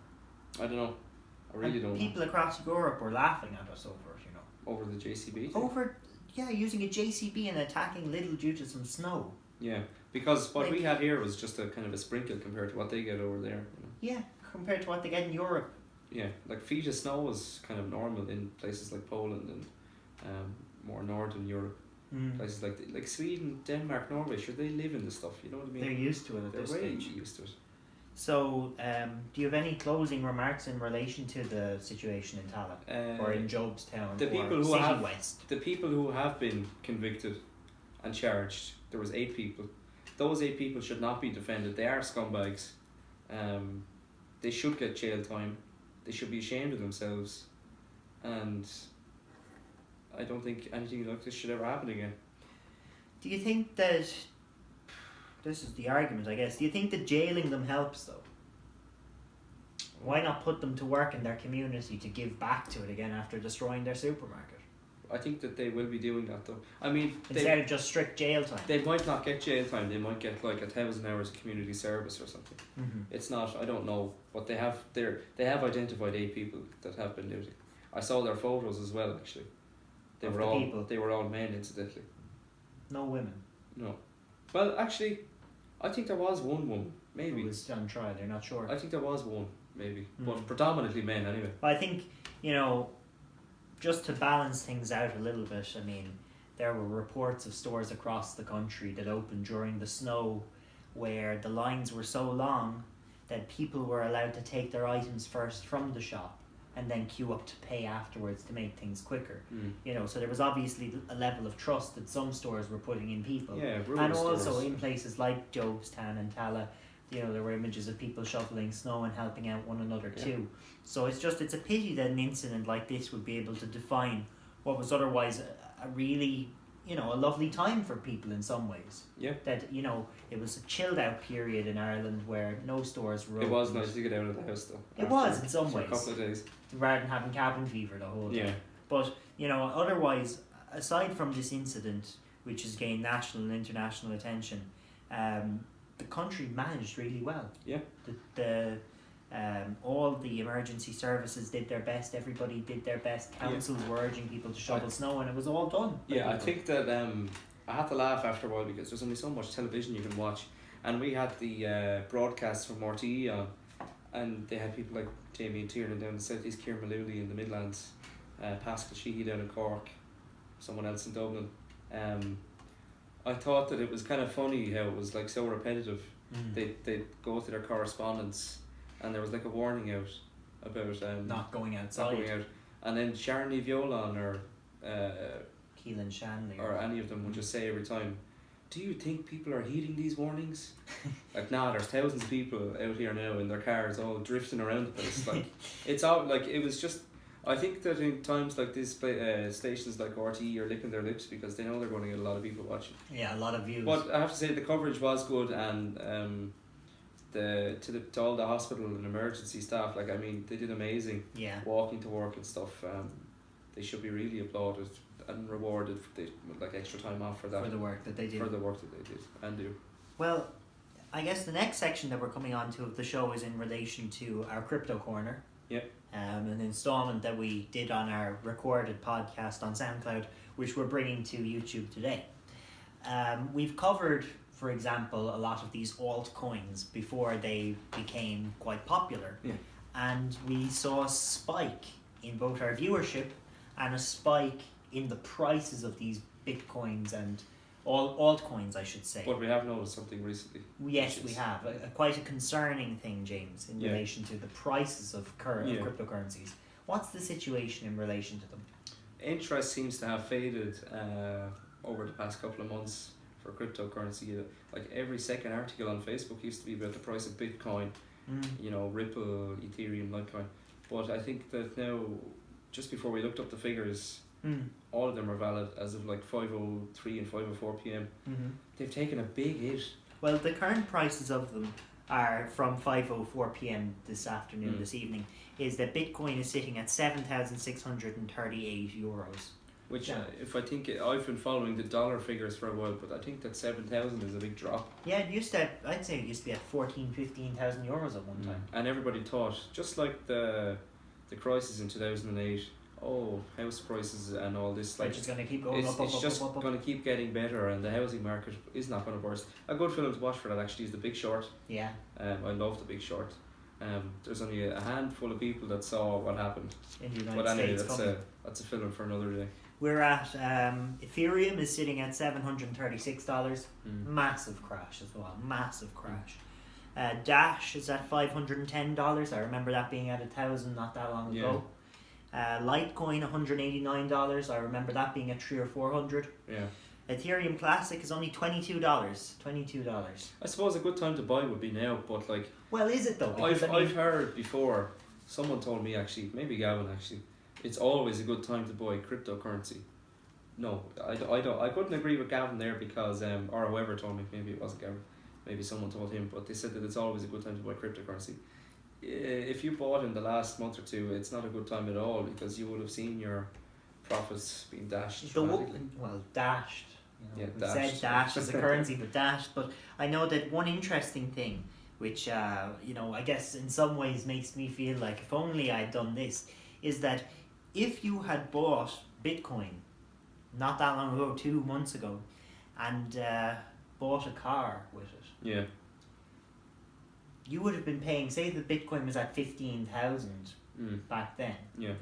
I don't know. I really don't know. People across Europe were laughing at us over it, Over the JCB? Using a JCB and attacking Lidl due to some snow. Yeah, because what we had here was just a kind of a sprinkle compared to what they get over there. Yeah, compared to what they get in Europe. Yeah, like feet of snow was kind of normal in places like Poland and more northern Europe. Places like Sweden, Denmark, Norway, they live in this stuff, you know what I mean? They're used to it at this stage. They're way used to it. So, do you have any closing remarks in relation to the situation in Tala or in Jobstown or CityWest? The people who have been convicted and charged, there was 8 people. Those 8 people should not be defended. They are scumbags. They should get jail time. They should be ashamed of themselves. And I don't think anything like this should ever happen again. Do you think that... This is the argument, I guess. Do you think that jailing them helps, though? Why not put them to work in their community to give back to it again after destroying their supermarket? I think that they will be doing that though. I mean, Instead of just strict jail time. they might not get jail time. They might get like 1,000 hours of community service or something. It's not. I don't know, but they have identified 8 people that have been looting. I saw their photos as well. Actually, they Of were the all people? they were all men, incidentally. No women. No, well, actually, I think there was one woman. Maybe Who was on trial, they're not sure. I think there was one, maybe, but predominantly men anyway. But I think, just to balance things out a little bit, I mean, there were reports of stores across the country that opened during the snow where the lines were so long that people were allowed to take their items first from the shop and then queue up to pay afterwards to make things quicker. So there was obviously a level of trust that some stores were putting in people. Yeah, and also stores. in places like Jobestown and Tala, there were images of people shoveling snow and helping out one another too. So it's a pity that an incident like this would be able to define what was otherwise a really, a lovely time for people in some ways. Yeah. That, it was a chilled out period in Ireland where no stores were It was opened. nice to get out of the house though. It was in some for ways. a couple of days. Rather than having cabin fever the whole day. Yeah. But, otherwise, aside from this incident, which has gained national and international attention, the country managed really well. Yeah. All the emergency services did their best. Everybody did their best. Councils were urging people to shovel snow, and it was all done. Yeah, I think that I had to laugh after a while because there's only so much television you can watch, and we had the broadcasts from RTE on, and they had people like Jamie and Tiernan down in South East Kiermalooly in the Midlands, Pascal Sheehy down in Cork, someone else in Dublin. I thought that it was kind of funny how it was like so repetitive. They'd go to their correspondence and there was like a warning out about not going outside. And then Sharon Violan or Keelan Shanley or any of them would just say every time, do you think people are heeding these warnings? Like, nah, there's thousands of people out here now in their cars all drifting around the place. Like, it's all like, it was just, I think that in times like this, stations like RTE are licking their lips because they know they're going to get a lot of people watching. Yeah, a lot of views. But I have to say the coverage was good, and to all the hospital and emergency staff, like, I mean, they did amazing. Yeah. Walking to work and stuff. They should be really applauded and rewarded with like extra time off for that. For the work that they did. For the work that they did and do. Well, I guess the next section that we're coming on to of the show is in relation to our Cryptocorner. Yep. An installment that we did on our recorded podcast on SoundCloud, which we're bringing to YouTube today. We've covered, for example, a lot of these altcoins before they became quite popular. Yeah. And we saw a spike in both our viewership and a spike in the prices of these bitcoins and all altcoins, I should say. But we have noticed something recently. Yes, we have. Quite a concerning thing, James, in relation to the prices of cryptocurrencies. What's the situation in relation to them? Interest seems to have faded over the past couple of months for cryptocurrency. Like, every second article on Facebook used to be about the price of Bitcoin, Ripple, Ethereum, Litecoin. But I think that now, just before we looked up the figures, all of them are valid as of like 5:03 and 5:04 p.m. They've taken a big hit. Well, the current prices of them are from 5:04 p.m. this afternoon, this evening, is that Bitcoin is sitting at 7,638 euros. Which, if I think, I've been following the dollar figures for a while, but I think that 7,000 is a big drop. Yeah, I'd say it used to be at 15,000 euros at one time. And everybody thought, just like the crisis in 2008, house prices and all this, like, it's just going to keep going up. It's just going to keep getting better, and the housing market is not going to burst. A good film to watch for that actually is The Big Short. Yeah. I love The Big Short. There's only a handful of people that saw what happened. In the United States. That's a film for another day. We're at Ethereum is sitting at $736. Massive crash as well. Massive crash. Dash is at $510. I remember that being at 1,000 not that long ago. Litecoin $189. I remember that being at 300 or 400. Yeah. Ethereum Classic is only $22. $22. I suppose a good time to buy would be now, but like. Well, is it though? I've heard before. Someone told me actually, maybe Gavin actually, it's always a good time to buy cryptocurrency. No, I don't. I couldn't agree with Gavin there because or whoever told me, maybe it wasn't Gavin, maybe someone told him, but they said that it's always a good time to buy cryptocurrency. If you bought in the last month or two, it's not a good time at all because you would have seen your profits being dashed Dashed. Yeah, we dashed. said dash as a currency, but dashed. But I know that one interesting thing, which I guess in some ways makes me feel like if only I'd done this, is that if you had bought Bitcoin not that long ago, 2 months ago, and bought a car with it, Yeah. you would have been paying. Say the Bitcoin was at 15,000 back then. Yeah.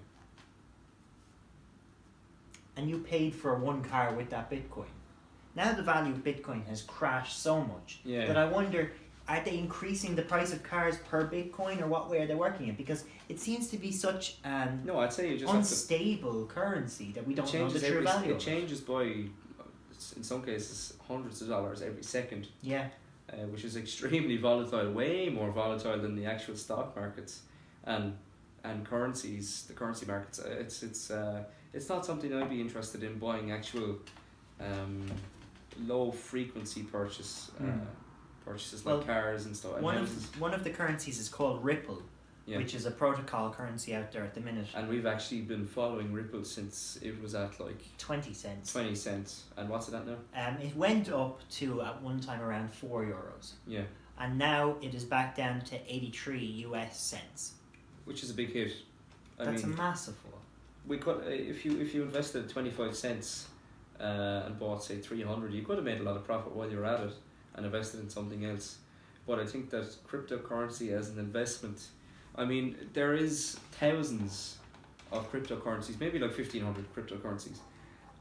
And you paid for one car with that Bitcoin. Now the value of Bitcoin has crashed so much that I wonder, are they increasing the price of cars per Bitcoin, or what way are they working it? Because it seems to be such an No, I'd say you just unstable currency that we don't know the true value It of it. changes by, in some cases, hundreds of dollars every second. Yeah. Which is extremely volatile, way more volatile than the actual stock markets and currencies, the currency markets. It's not something I'd be interested in buying actual low frequency purchases like cars and stuff. One of the currencies is called Ripple, which is a protocol currency out there at the minute. And we've actually been following Ripple since it was at like 20 cents. 20 cents. And what's it at now? It went up to at one time around €4. Yeah. And now it is back down to 83 US cents. Which is a big hit. That's a massive one. We could, if you invested 25 cents and bought say 300, you could have made a lot of profit while you were at it and invested in something else. But I think that cryptocurrency as an investment, I mean, there is thousands of cryptocurrencies, maybe like 1,500 cryptocurrencies,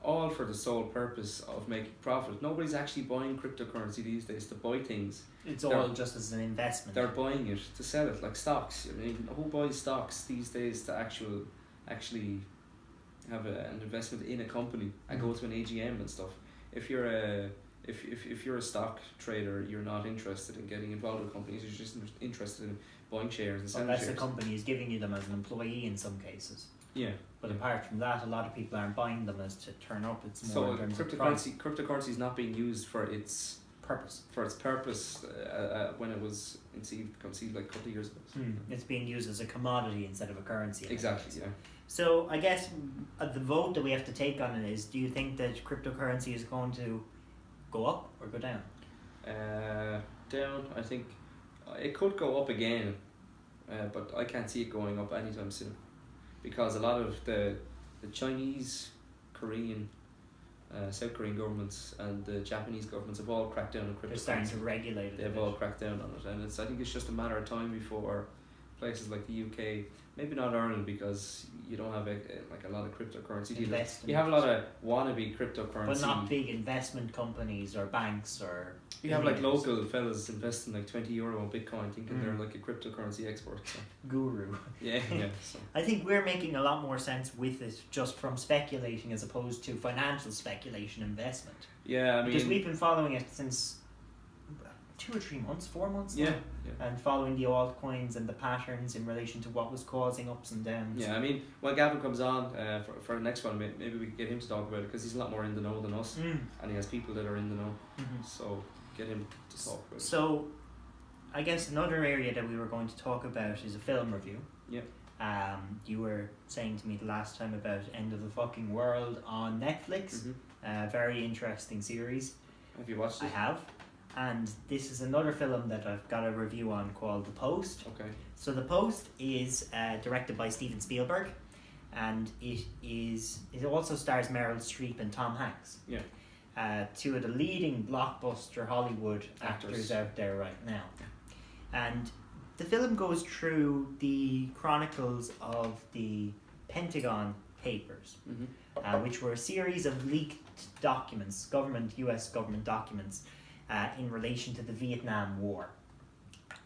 all for the sole purpose of making profit. Nobody's actually buying cryptocurrency these days to buy things. It's all just as an investment. They're buying it to sell it, like stocks. I mean, who buys stocks these days to actually have an investment in a company and go to an AGM and stuff? If you're a stock trader, you're not interested in getting involved with companies. You're just interested in buying shares and selling shares. Unless the company is giving you them as an employee in some cases. Yeah. But apart from that, a lot of people aren't buying them as to turn up. It's more in terms of price. Cryptocurrency is not being used for its purpose. When it was conceived like a couple of years ago. It's being used as a commodity instead of a currency. Exactly. Yeah. So I guess the vote that we have to take on it is: do you think that cryptocurrency is going to go up or go down? Down. I think it could go up again, but I can't see it going up anytime soon, because a lot of the Chinese, Korean, South Korean governments and the Japanese governments have all cracked down on cryptocurrency. They're starting to regulate it. They've all cracked down on it, and I think it's just a matter of time before places like the UK, maybe not Ireland, because you don't have a lot of cryptocurrency. You have a lot of wannabe cryptocurrency, but not big investment companies or banks or. You have like local fellas investing like €20 on Bitcoin, thinking they're like a cryptocurrency expert. So. Guru. Yeah. So. I think we're making a lot more sense with it just from speculating as opposed to financial speculation investment. Yeah, I mean, because we've been following it since 2 or 3 months, 4 months now. Yeah. And following the altcoins and the patterns in relation to what was causing ups and downs. Yeah, I mean, when Gavin comes on for the next one, maybe we can get him to talk about it, because he's a lot more in the know than us, and he has people that are in the know. So get him to talk about it. So, I guess another area that we were going to talk about is a film review. Yeah. You were saying to me the last time about End of the Fucking World on Netflix. Very interesting series. Have you watched it? I have. And this is another film that I've got a review on called The Post. Okay. So The Post is directed by Steven Spielberg, and it also stars Meryl Streep and Tom Hanks. Yeah. 2 of the leading blockbuster Hollywood actors out there right now. And the film goes through the chronicles of the Pentagon Papers, which were a series of leaked documents, US government documents, in relation to the Vietnam War.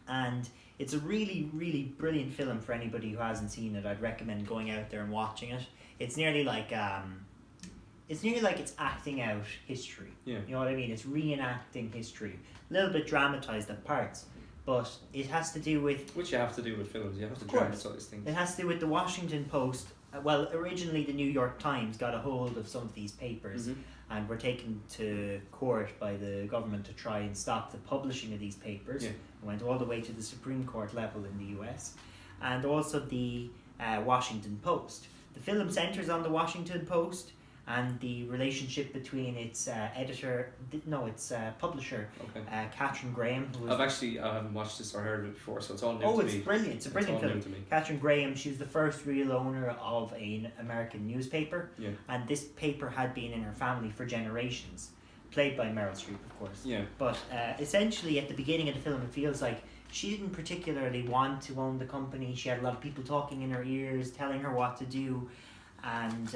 And it's a really, really brilliant film for anybody who hasn't seen it. I'd recommend going out there and watching it. It's nearly like it's acting out history. Yeah. You know what I mean? It's reenacting history. A little bit dramatized at parts, but it has to do with... Which you have to do with films. You have to dramatize things. It has to do with the Washington Post. Well, originally the New York Times got a hold of some of these papers and were taken to court by the government to try and stop the publishing of these papers. Yeah. It went all the way to the Supreme Court level in the US. And also the Washington Post, The film centres on the Washington Post and the relationship between its publisher, Catherine Graham. Who I haven't watched this or heard of it before, so it's all new to me. Oh, it's brilliant. It's a brilliant film. New to me. Catherine Graham, she was the first real owner of an American newspaper. Yeah. And this paper had been in her family for generations. Played by Meryl Streep, of course. Yeah. But essentially, at the beginning of the film, it feels like she didn't particularly want to own the company. She had a lot of people talking in her ears, telling her what to do. And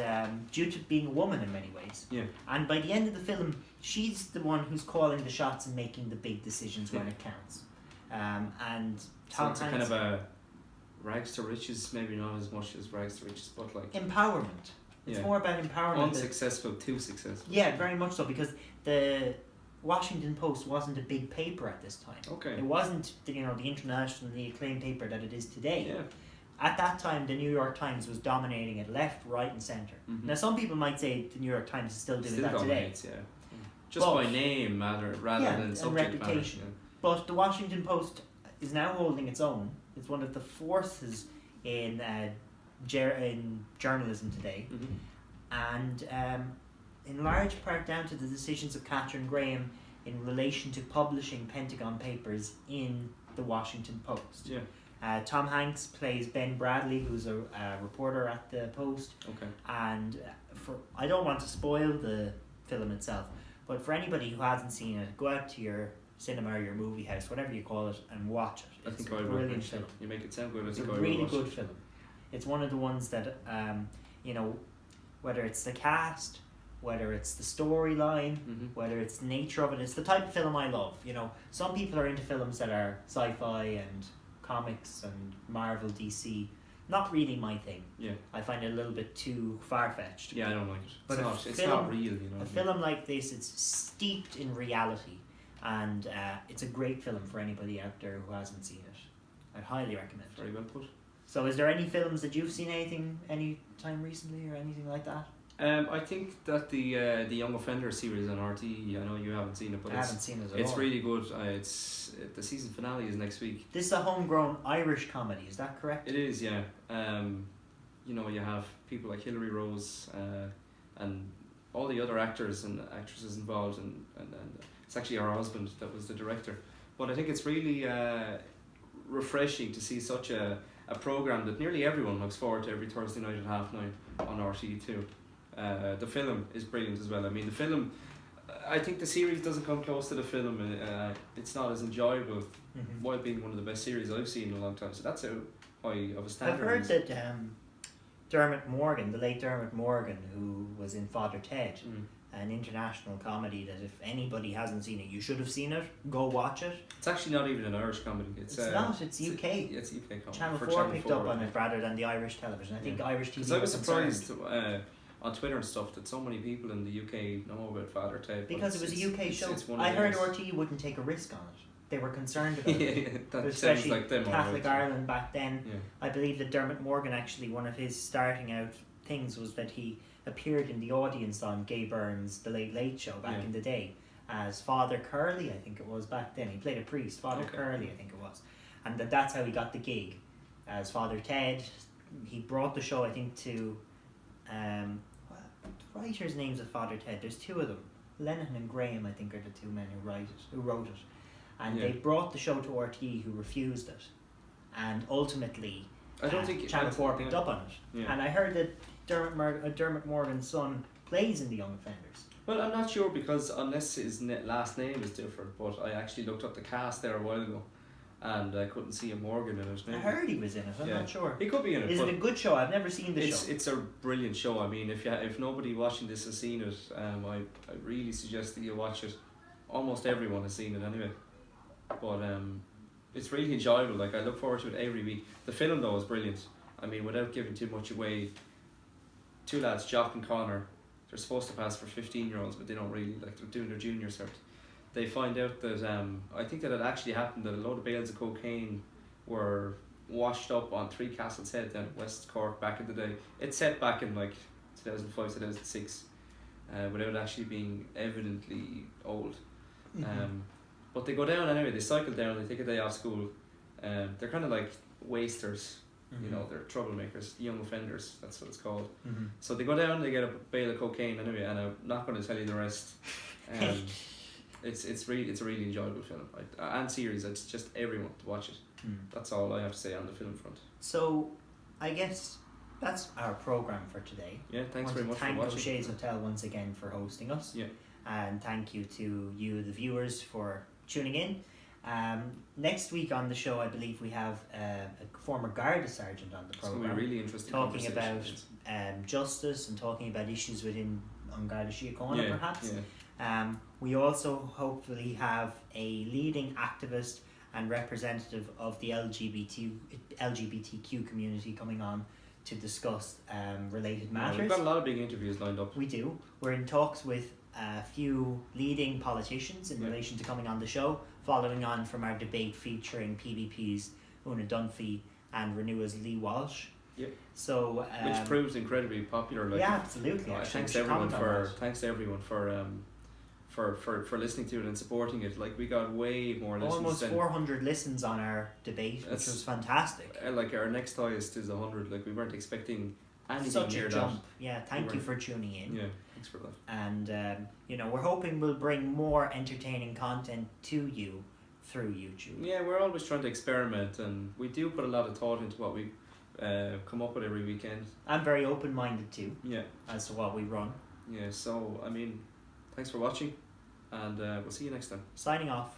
due to being a woman in many ways. Yeah. And by the end of the film, she's the one who's calling the shots and making the big decisions when it counts. And Tom Hanks, kind of a rags to riches, maybe not as much as rags to riches, but like empowerment. It's more about empowerment. Unsuccessful to successful. Yeah, very much so, because the Washington Post wasn't a big paper at this time. Okay. It wasn't the internationally acclaimed paper that it is today. Yeah. At that time, the New York Times was dominating it left, right, and centre. Mm-hmm. Now, some people might say the New York Times is still doing that dominates, today. Yeah. Just by name rather than subject and reputation. matter. Yeah. But the Washington Post is now holding its own. It's one of the forces in journalism today. Mm-hmm. And in large part down to the decisions of Catherine Graham in relation to publishing Pentagon papers in the Washington Post. Yeah. Tom Hanks plays Ben Bradley, who's a reporter at the Post. Okay. And I don't want to spoil the film itself, but for anybody who hasn't seen it, go out to your cinema or your movie house, whatever you call it, and watch it. It's a brilliant film. You make it sound good. It's a really good film. It's one of the ones that, whether it's the cast, whether it's the storyline, whether it's the nature of it, it's the type of film I love. Some people are into films that are sci-fi and comics and Marvel, DC. Not really my thing. Yeah. I find it a little bit too far-fetched. Yeah, I don't like it. But it's not real, A film like this, it's steeped in reality, and it's a great film for anybody out there who hasn't seen it. I'd highly recommend it. Very well put. So is there any films that you've seen any time recently or anything like that? I think that the Young Offender series on RTE, I know you haven't seen it, but I haven't seen it at it's all. really good. It's the season finale is next week. This is a homegrown Irish comedy, is that correct? It is, yeah. You have people like Hilary Rose and all the other actors and actresses involved, and it's actually her husband that was the director. But I think it's really refreshing to see such a programme that nearly everyone looks forward to every Thursday night at 9:30 on RTE2. The film is brilliant as well. I mean, the film, I think the series doesn't come close to the film. It's not as enjoyable while being one of the best series I've seen in a long time. So that's how high of a standard. I've heard that Dermot Morgan, the late Dermot Morgan, who was in Father Ted, an international comedy that if anybody hasn't seen it, you should have seen it. Go watch it. It's actually not even an Irish comedy. It's not. It's UK. It's UK comedy. Channel 4 picked up on it rather than the Irish television. I think Irish TV. Because I was surprised on Twitter and stuff that so many people in the UK know about Father Ted. Because it was a UK show. I heard RTE wouldn't take a risk on it. They were concerned about it. That especially sounds like them. Catholic Ireland back then. Yeah. I believe that Dermot Morgan, actually, one of his starting out things was that he appeared in the audience on Gay Byrne's The Late Late Show back in the day as Father Curly, I think it was back then. He played a priest, Father Curly, I think it was. And that's how he got the gig. As Father Ted, he brought the show, I think, to... the writers' names of Father Ted, there's two of them. Lennon and Graham, I think, are the two men who wrote it. And they brought the show to RTE, who refused it. And ultimately, I don't think Channel 4 picked up on it. Yeah. And I heard that Dermot Morgan's son plays in The Young Offenders. Well, I'm not sure, because unless his last name is different, but I actually looked up the cast there a while ago and I couldn't see a Morgan in it. Maybe. I heard he was in it, I'm not sure. He could be in it. Is it a good show? I've never seen the show. It's a brilliant show. I mean, if nobody watching this has seen it, I really suggest that you watch it. Almost everyone has seen it anyway. But it's really enjoyable. Like, I look forward to it every week. The film, though, is brilliant. I mean, without giving too much away, two lads, Jock and Connor, they're supposed to pass for 15-year-olds, but they don't really, like, they're doing their junior cert. They find out that, I think that it actually happened that a load of bales of cocaine were washed up on Three Castles Head down at West Cork back in the day. It's set back in, like, 2005, 2006, without actually being evidently old. But they go down anyway, they cycle down, they take a day off school. They're kind of like wasters, You know, they're troublemakers, young offenders. That's what it's called. Mm-hmm. So they go down, they get a bale of cocaine anyway, and I'm not going to tell you the rest. It's a really enjoyable film, and series. It's just everyone to watch it. That's all I have to say on the film front. So, I guess that's our program for today. Yeah, thanks very much for watching. Thank O'Shea's Hotel once again for hosting us. Yeah, and thank you to you, the viewers, for tuning in. Next week on the show, I believe we have a former Garda sergeant on the program. It's going to be really interesting. Talking about justice and talking about issues within Garda Síochána, perhaps. Yeah. We also hopefully have a leading activist and representative of the LGBTQ community coming on to discuss related matters. We've got a lot of big interviews lined up. We do. We're in talks with a few leading politicians in relation to coming on the show, following on from our debate featuring PVP's Una Dunphy and Renewa's Lee Walsh. Yep. So which proves incredibly popular. Like, yeah, absolutely. Thanks to everyone for listening to it and supporting it. Like, we got way more listens. Almost 400 listens on our debate, which was fantastic. Like, our next highest is 100. Like, we weren't expecting anything such near a jump. That. Yeah, thank you for tuning in. Yeah, thanks for that. And we're hoping we'll bring more entertaining content to you through YouTube. Yeah, we're always trying to experiment, and we do put a lot of thought into what we come up with every weekend. I'm very open-minded too. Yeah. As to what we run. Yeah. So I mean, thanks for watching, and we'll see you next time. Signing off.